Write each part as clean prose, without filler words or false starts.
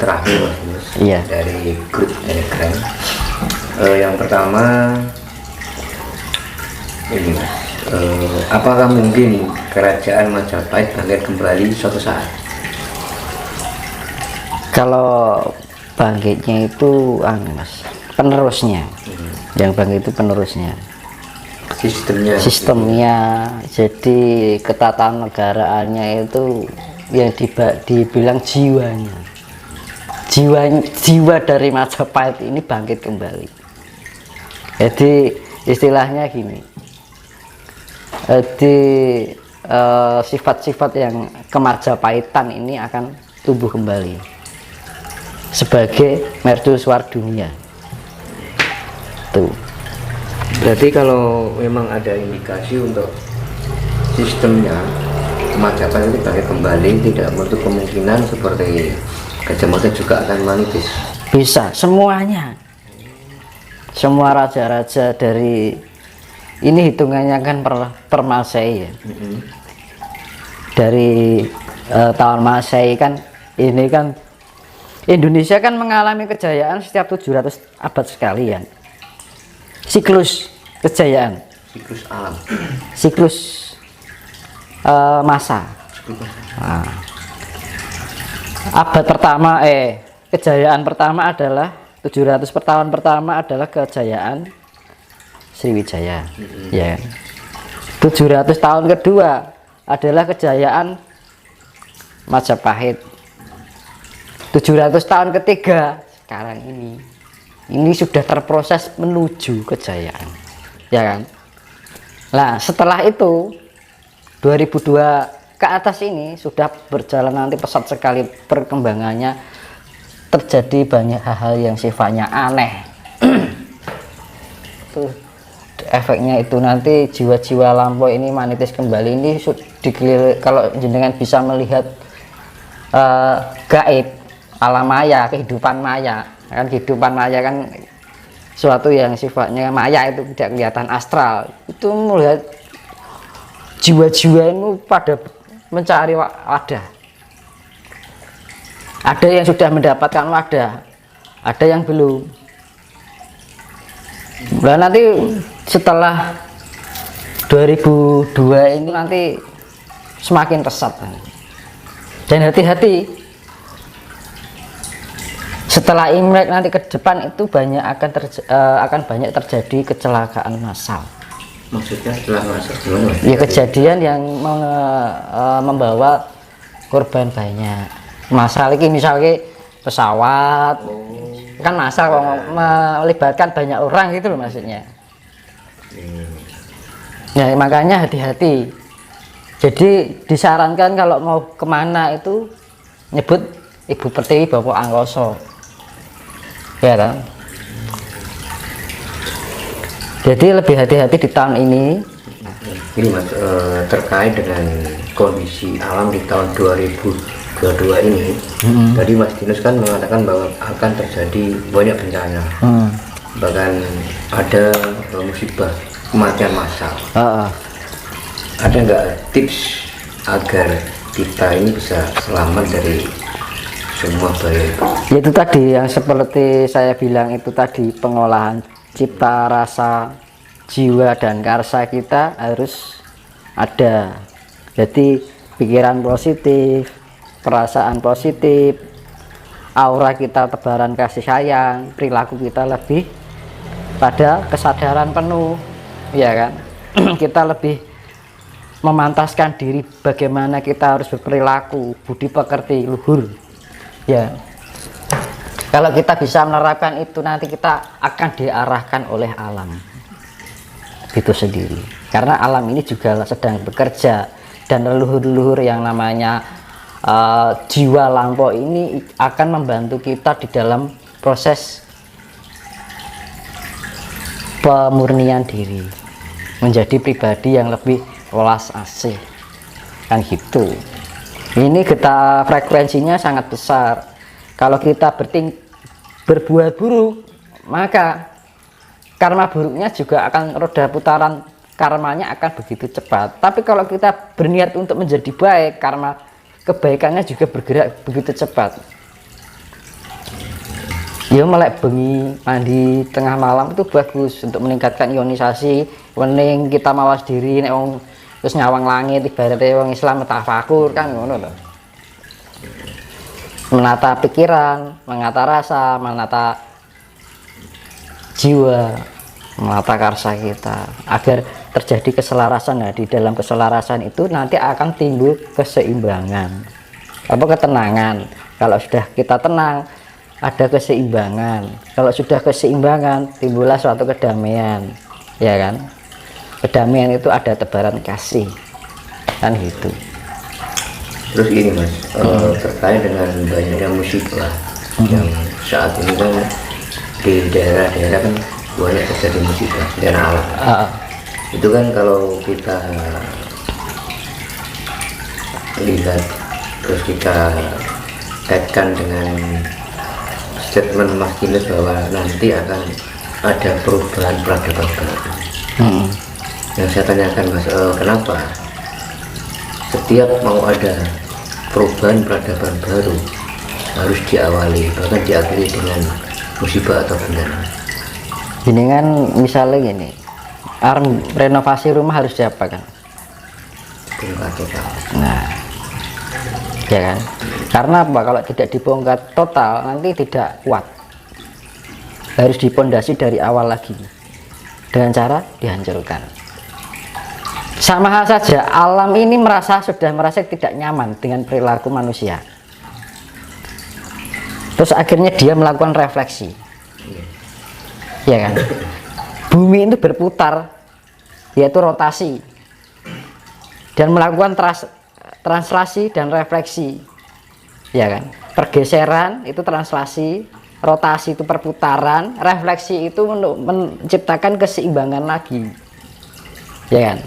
terakhir Mas Yunus, Iya. dari grup Telegram. Yang pertama ini Mas, apakah mungkin kerajaan Majapahit bangkit kembali suatu saat? Kalau bangkitnya itu Mas, penerusnya. Yang bangkit itu penerusnya. Sistemnya. Jadi ketatanegaraannya itu yang dibilang jiwanya. Jiwa dari Majapahit ini bangkit kembali. Jadi istilahnya gini. Jadi sifat-sifat yang kemajapahitan ini akan tumbuh kembali sebagai mercusuar dunia. Tuh. Berarti kalau memang ada indikasi untuk sistemnya Majapahit itu bangkit kembali, tidak menutup kemungkinan seperti Gajah Mada juga akan manipis. Bisa semuanya, semua raja-raja dari ini hitungannya kan per Masehi ya. Dari tahun Masehi kan ini kan Indonesia kan mengalami kejayaan setiap 700 abad sekalian. Siklus kejayaan, Siklus alam, siklus masa. Nah, abad pertama kejayaan pertama adalah 700 tahun pertama adalah kejayaan Sriwijaya, ya. 700 tahun kedua adalah kejayaan Majapahit. 700 tahun ketiga sekarang ini sudah terproses menuju kejayaan, ya kan? Nah, setelah itu 2002 ke atas ini sudah berjalan nanti pesat sekali perkembangannya, terjadi banyak hal-hal yang sifatnya aneh. Tuh efeknya itu nanti jiwa-jiwa lampau ini manitis kembali. Ini kalau jenengan bisa melihat gaib, alam maya, kehidupan maya kan, kehidupan maya kan suatu yang sifatnya maya, itu tidak kelihatan astral. Itu melihat jiwa-jiwa itu pada mencari wadah. Ada yang sudah mendapatkan wadah, ada yang belum. Nah, nanti setelah 2002 ini nanti semakin pesat. Dan hati-hati, setelah Imlek nanti ke depan itu akan banyak terjadi kecelakaan massal. Maksudnya setelah massal gimana? Ya, kejadian yang membawa korban banyak. Massal ini misalnya pesawat, kan massal melibatkan banyak orang gitu loh maksudnya. Ya, makanya hati-hati. Jadi disarankan kalau mau kemana itu nyebut Ibu Pertiwi Bapak Angkoso, ya kan? Jadi lebih hati-hati di tahun ini. Ini Mas, terkait dengan kondisi alam di tahun 2022 ini, tadi Mas Dinus kan mengatakan bahwa akan terjadi banyak bencana, bahkan ada musibah kematian massal. Ada nggak tips agar kita ini bisa selamat dari semua bahaya? Itu tadi yang seperti saya bilang itu tadi, pengolahan cipta rasa jiwa dan karsa kita harus ada. Jadi pikiran positif, perasaan positif, aura kita tebaran kasih sayang, perilaku kita lebih pada kesadaran penuh, ya kan? Kita lebih memantaskan diri bagaimana kita harus berperilaku, budi pekerti, luhur, ya. Kalau kita bisa menerapkan itu, nanti kita akan diarahkan oleh alam itu sendiri, karena alam ini juga sedang bekerja, dan leluhur-leluhur yang namanya jiwa lampau ini akan membantu kita di dalam proses pemurnian diri menjadi pribadi yang lebih welas asih, kan gitu. Ini kita frekuensinya sangat besar. Kalau kita berbuat buruk, maka karma buruknya juga akan, roda putaran karmanya akan begitu cepat. Tapi kalau kita berniat untuk menjadi baik, karma kebaikannya juga bergerak begitu cepat. Ya melek bengi mandi tengah malam itu bagus untuk meningkatkan ionisasi. Wening kita mawas diri nek wong terus nyawang langit ibaratnya wong Islam tafakur kan ngono lho. Menata pikiran, menata rasa, menata jiwa, menata karsa kita agar terjadi keselarasan. Nah, di dalam keselarasan itu nanti akan timbul keseimbangan apa ketenangan. Kalau sudah kita tenang ada keseimbangan, kalau sudah keseimbangan timbullah suatu kedamaian, ya kan. Kedamaian itu ada tebaran kasih kan gitu. Terus ini Mas, terkait dengan banyaknya musibah yang saat ini kan di daerah-daerah kan banyak terjadi musibah bencana alam. Itu kan kalau kita lihat terus kita kaitkan dengan statement Mas Kinus bahwa nanti akan ada perubahan peradaban baru. Yang saya tanyakan Mas, kenapa setiap mau ada perubahan peradaban baru harus diawali bahkan diakhiri dengan musibah atau bencana? Ini kan misalnya gini, renovasi rumah harus diapakan? Bongkar total. Nah, ya kan? Karena apa? Kalau tidak dibongkar total nanti tidak kuat. Harus dipondasi dari awal lagi dengan cara dihancurkan. Sama hal saja, alam ini sudah merasa tidak nyaman dengan perilaku manusia. Terus akhirnya dia melakukan refleksi, ya kan? Bumi itu berputar, yaitu rotasi, dan melakukan translasi dan refleksi, ya kan? Pergeseran itu translasi, rotasi itu perputaran, refleksi itu untuk menciptakan keseimbangan lagi, ya kan?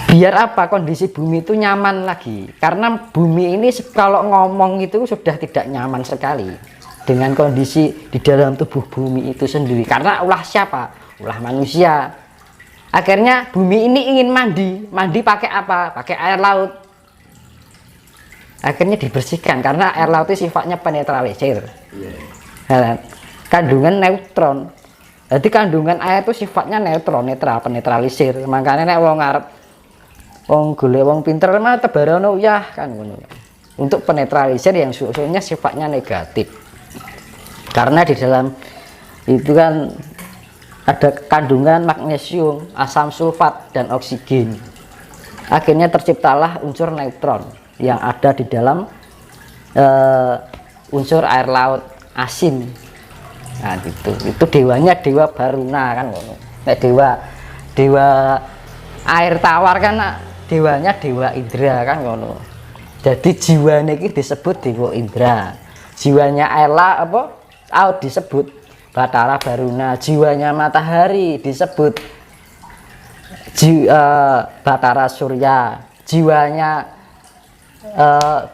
Biar apa? Kondisi bumi itu nyaman lagi, karena bumi ini kalau ngomong itu sudah tidak nyaman sekali dengan kondisi di dalam tubuh bumi itu sendiri, karena ulah siapa? Ulah manusia. Akhirnya bumi ini ingin mandi pakai apa? Pakai air laut. Akhirnya dibersihkan karena air laut itu sifatnya penetralisir, kandungan neutron. Jadi kandungan air itu sifatnya netral, penetralisir. Makanya nek wong arep wong golek wong pinter mah tebarono ya kan ngono. Untuk penetralisir yang susunya sifatnya negatif. Karena di dalam itu kan ada kandungan magnesium, asam sulfat dan oksigen. Akhirnya terciptalah unsur neutron yang ada di dalam unsur air laut asin. Nah, itu dewanya dewa Baruna kan ngono. Nek dewa air tawar kan dewanya dewa Indra kan ngono. Jadi jiwanya ini disebut dewa Indra, jiwanya air laut disebut Batara Baruna, jiwanya matahari disebut Batara Surya, jiwanya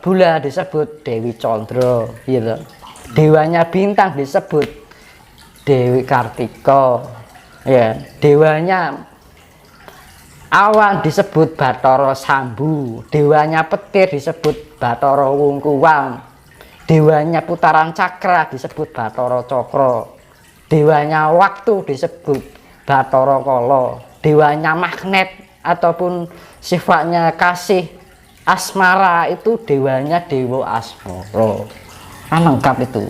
bulan disebut Dewi Condro, gitu. Dewanya bintang disebut Dewi Kartiko, ya. Dewanya awan disebut Bathara Sambu, dewanya petir disebut Bathara Wungkuwang, dewanya putaran cakra disebut Bathara Cakra, dewanya waktu disebut Bathara Kala, dewanya magnet ataupun sifatnya kasih asmara itu dewanya Dewa Asmara. Lengkap itu.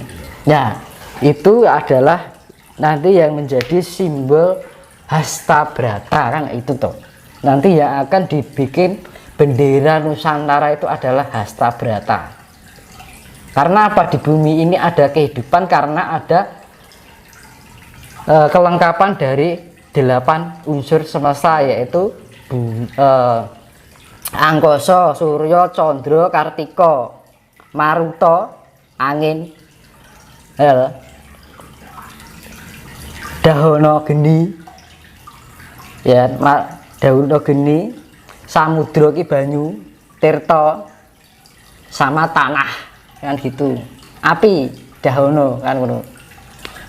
Nah, itu adalah nanti yang menjadi simbol Hastabrata kan itu toh. Nanti yang akan dibikin bendera Nusantara itu adalah Hastabrata. Karena apa? Di bumi ini ada kehidupan karena ada kelengkapan dari 8 unsur semesta, yaitu angkasa, surya, candra, kartika, maruta, angin, dahana geni, ya, dahana geni, samudra ki banyu, tirta sama tanah kan gitu. Api, dahana kan ngono.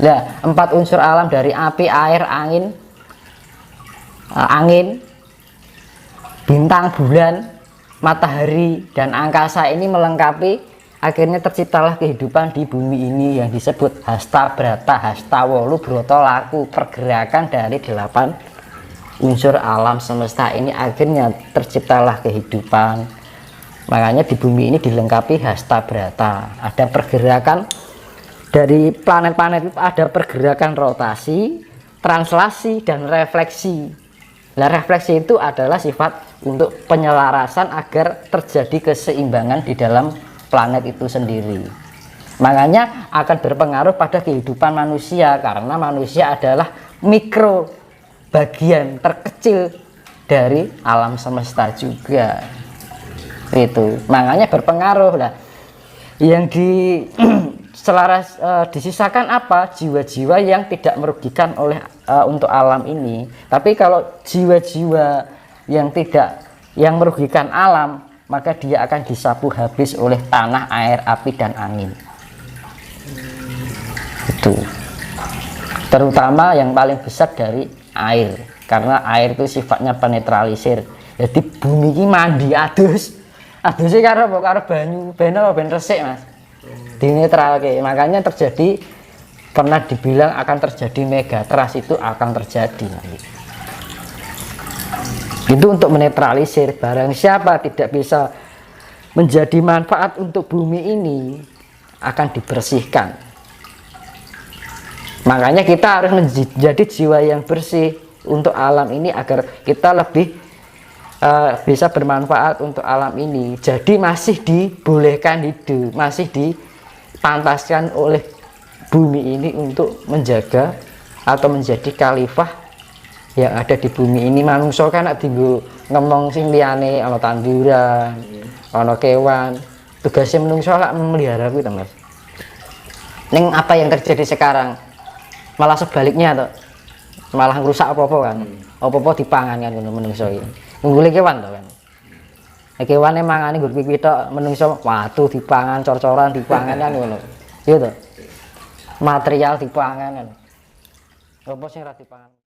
Lah, 4 unsur alam dari api, air, angin, bintang, bulan, matahari dan angkasa ini melengkapi akhirnya terciptalah kehidupan di bumi ini yang disebut hasta brata, hasta wolu broto laku, pergerakan dari 8 unsur alam semesta ini akhirnya terciptalah kehidupan. Makanya di bumi ini dilengkapi hasta brata, ada pergerakan dari planet-planet itu, ada pergerakan rotasi, translasi, dan refleksi. Nah, refleksi itu adalah sifat untuk penyelarasan agar terjadi keseimbangan di dalam planet itu sendiri. Makanya akan berpengaruh pada kehidupan manusia karena manusia adalah mikro bagian terkecil dari alam semesta juga. Itu makanya berpengaruh lah. Yang disisakan apa? Jiwa-jiwa yang tidak merugikan oleh untuk alam ini. Tapi kalau jiwa-jiwa yang merugikan alam, maka dia akan disapu habis oleh tanah, air, api, dan angin. Itu terutama yang paling besar dari air, karena air itu sifatnya penetralisir. Jadi bumi ini mandi adusnya karo banyu ben resik Mas, dinetralke. Makanya terjadi, pernah dibilang akan terjadi megatrust, itu akan terjadi. Itu untuk menetralisir. Barang siapa tidak bisa menjadi manfaat untuk bumi ini akan dibersihkan. Makanya kita harus menjadi jiwa yang bersih untuk alam ini agar kita lebih bisa bermanfaat untuk alam ini. Jadi masih dibolehkan hidup, masih dipantaskan oleh bumi ini untuk menjaga atau menjadi khalifah yang ada di bumi ini. Manungsa kan tinggal ngomong sing liyane, ana tanduran, ana kewan. Tugasnya manungsa lah memelihara kuwi, Mas. Ning apa yang terjadi sekarang? Malah sebaliknya toh. Malah ngrusak apa-apa kan. Apa-apa dipangan kan ngono manungsa iki. Ngunggule kewan toh kan. Kewan mangane nggur pipi tok, manungsa watu dipangan, cor-coran dipangan kan ngono. Iya toh. Material dipangan kan. Apa sing ora dipangan?